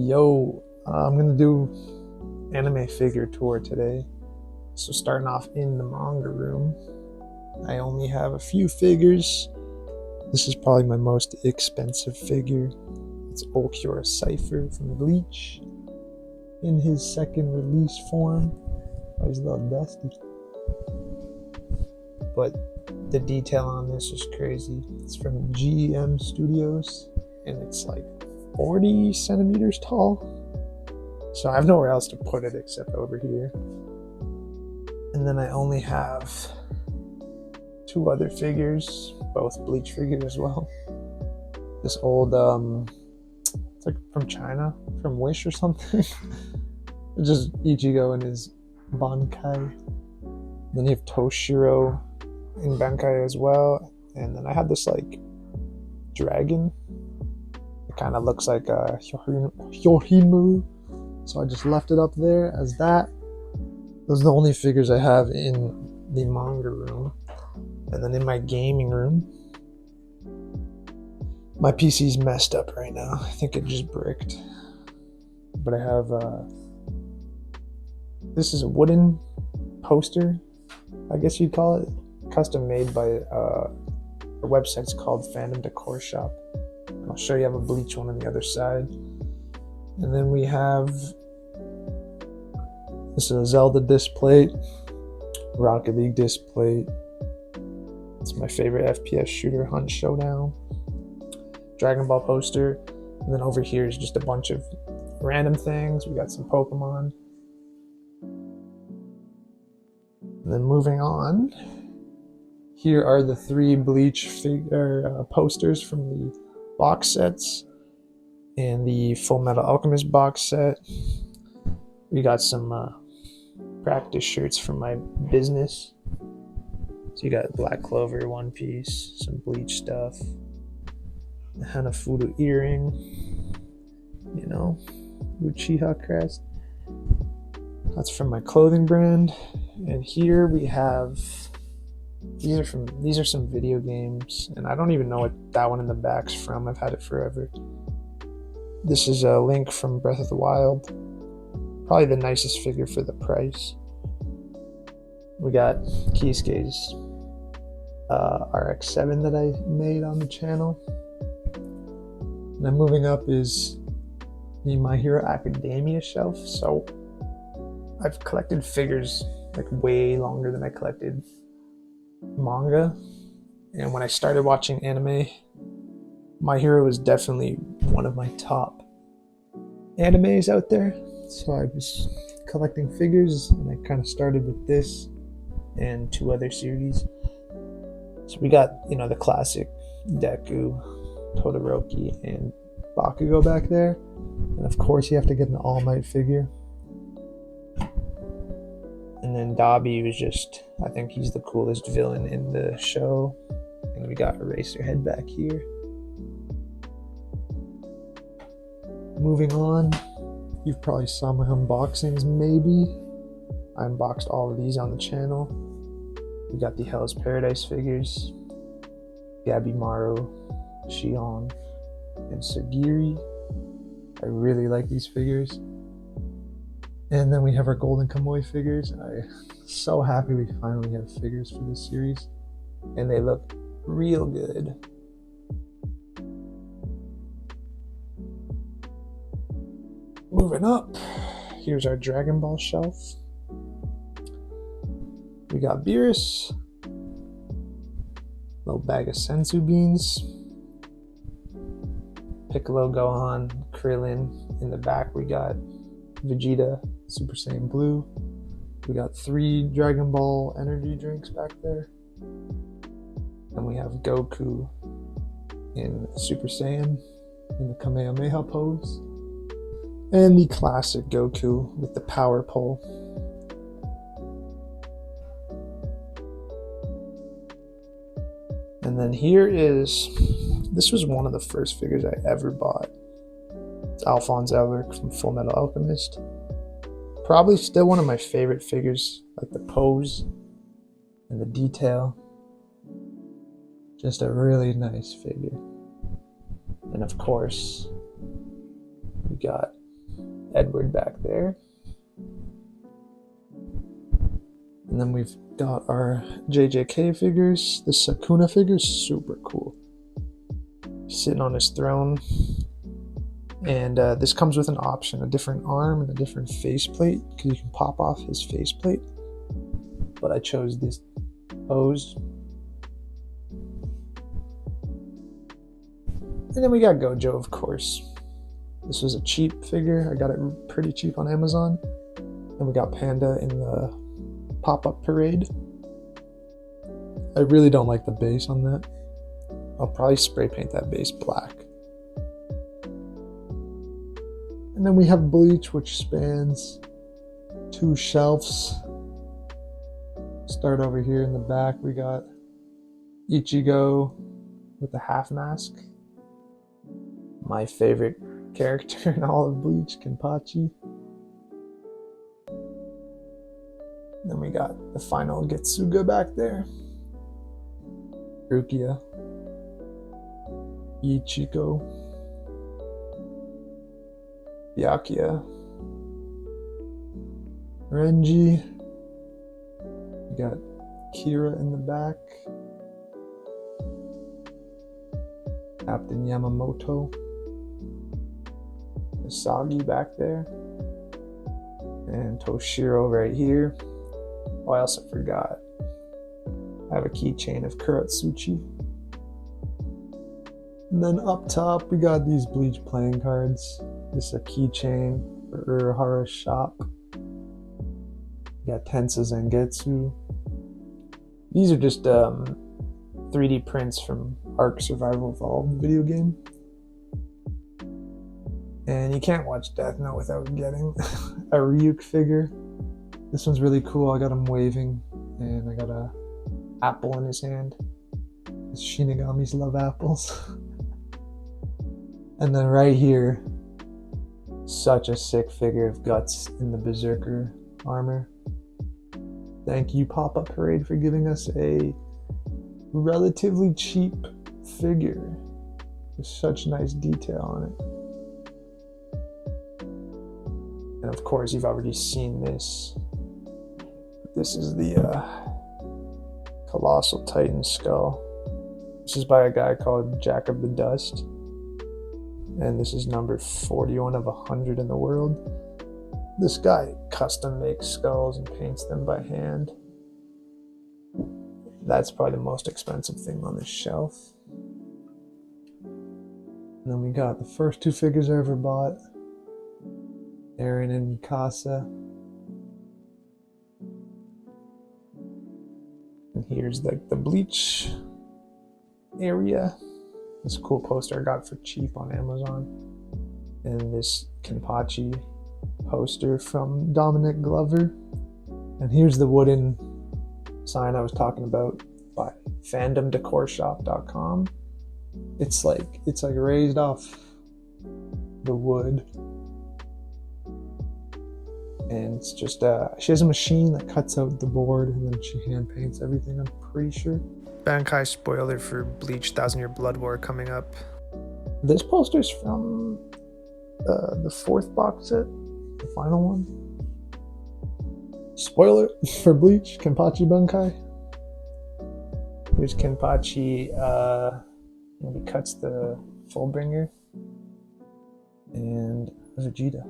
Yo, I'm gonna do anime figure tour today. So starting off in the manga room, I only have a few figures. This is probably my most expensive figure. It's Ulquiorra Cypher from Bleach in his second release form. Oh, he's a little dusty. But the detail on this is crazy. It's from GM Studios and it's like 40 centimeters tall. So I have nowhere else to put it except over here. And then I only have two other figures, both Bleach figures as well. This old, it's like from China, from Wish or something. It's just Ichigo and his Bankai. Then you have Toshiro in Bankai as well. And then I have this like dragon. It kind of looks like a Hyohinmaru. So I just left it up there as that. Those are the only figures I have in the manga room. And then in my gaming room, my PC's messed up right now. I think it just bricked. But I have, this is a wooden poster, I guess you'd call it. Custom made by a website's called Fandom Decor Shop. And I'll show you, I have a Bleach one on the other side. And then we have, this is a Zelda disc plate, Rocket League disc plate. It's my favorite FPS shooter, Hunt Showdown. Dragon Ball poster. And then over here is just a bunch of random things. We got some Pokemon. And then moving on, here are the three Bleach posters from the box sets and the Full Metal Alchemist box set. We got some practice shirts from my business. So you got Black Clover, One Piece, some Bleach stuff, the Hanafuda earring, you know, Uchiha crest. That's from my clothing brand. And here we have, these are some video games, and I don't even know what that one in the back's from. I've had it forever. This is a Link from Breath of the Wild. Probably the nicest figure for the price. We got Kisuke's RX-7 that I made on the channel. And then moving up is the My Hero Academia shelf. So I've collected figures like way longer than I collected manga. And when I started watching anime, My Hero was definitely one of my top animes out there. So I was collecting figures and I kind of started with this and two other series. So we got, you know, the classic Deku, Todoroki, and Bakugo back there. And of course you have to get an All Might figure. And then Dabi was just, I think he's the coolest villain in the show. And we got Eraserhead back here. Moving on, you've probably saw my unboxings maybe. I unboxed all of these on the channel. We got the Hell's Paradise figures, Gabimaru, Shion, and Sagiri. I really like these figures. And then we have our Golden Kamuy figures. I'm so happy we finally have figures for this series. And they look real good. Moving up, here's our Dragon Ball shelf. We got Beerus, little bag of sensu beans, Piccolo, Gohan, Krillin. In the back we got Vegeta, Super Saiyan Blue. We got 3 Dragon Ball energy drinks back there. And we have Goku in Super Saiyan in the Kamehameha pose. And the classic Goku with the power pole. And then here is, this was one of the first figures I ever bought. It's Alphonse Elric from Full Metal Alchemist. Probably still one of my favorite figures, like the pose and the detail. Just a really nice figure. And of course, we got Edward back there. And then we've got our JJK figures. The Sakuna figure is super cool. He's sitting on his throne. And this comes with an option, a different arm and a different faceplate, because you can pop off his faceplate. But I chose this pose. And then we got Gojo, of course. This was a cheap figure. I got it pretty cheap on Amazon. And we got Panda in the pop-up parade. I really don't like the base on that. I'll probably spray paint that base black. And then we have Bleach, which spans 2 shelves. Start over here in the back. We got Ichigo with the half mask. My favorite character in all of Bleach, Kenpachi. Then we got the final Getsuga back there. Rukia. Ichiko. Byakuya. Renji. We got Kira in the back. Captain Yamamoto. Asagi back there. And Toshiro right here. Oh, I also forgot. I have a keychain of Kuratsuchi. And then up top, we got these Bleach playing cards. This is a keychain for Urahara's shop. We got Tensa Zangetsu. These are just 3D prints from Ark Survival Evolved video game. And you can't watch Death Note without getting a Ryuk figure. This one's really cool. I got him waving, and I got a apple in his hand. Shinigamis love apples. And then right here, such a sick figure of Guts in the Berserker armor. Thank you, Pop-Up Parade, for giving us a relatively cheap figure with such nice detail on it. And of course, you've already seen this. This is the Colossal Titan skull. This is by a guy called Jack of the Dust. And this is number 41 of 100 in the world. This guy custom makes skulls and paints them by hand. That's probably the most expensive thing on this shelf. And then we got the first 2 figures I ever bought. Eren and Mikasa. And here's the Bleach area. This cool poster I got for cheap on Amazon. And this Kenpachi poster from Dominic Glover. And here's the wooden sign I was talking about by fandomdecorshop.com. It's like raised off the wood. And it's just she has a machine that cuts out the board and then she hand paints everything, I'm pretty sure. Bankai spoiler for Bleach 1000 Year Blood War coming up. This poster's from the 4th box set, the final one. Spoiler for Bleach, Kenpachi Bankai. Here's Kenpachi, and he cuts the Fullbringer. And Vegeta.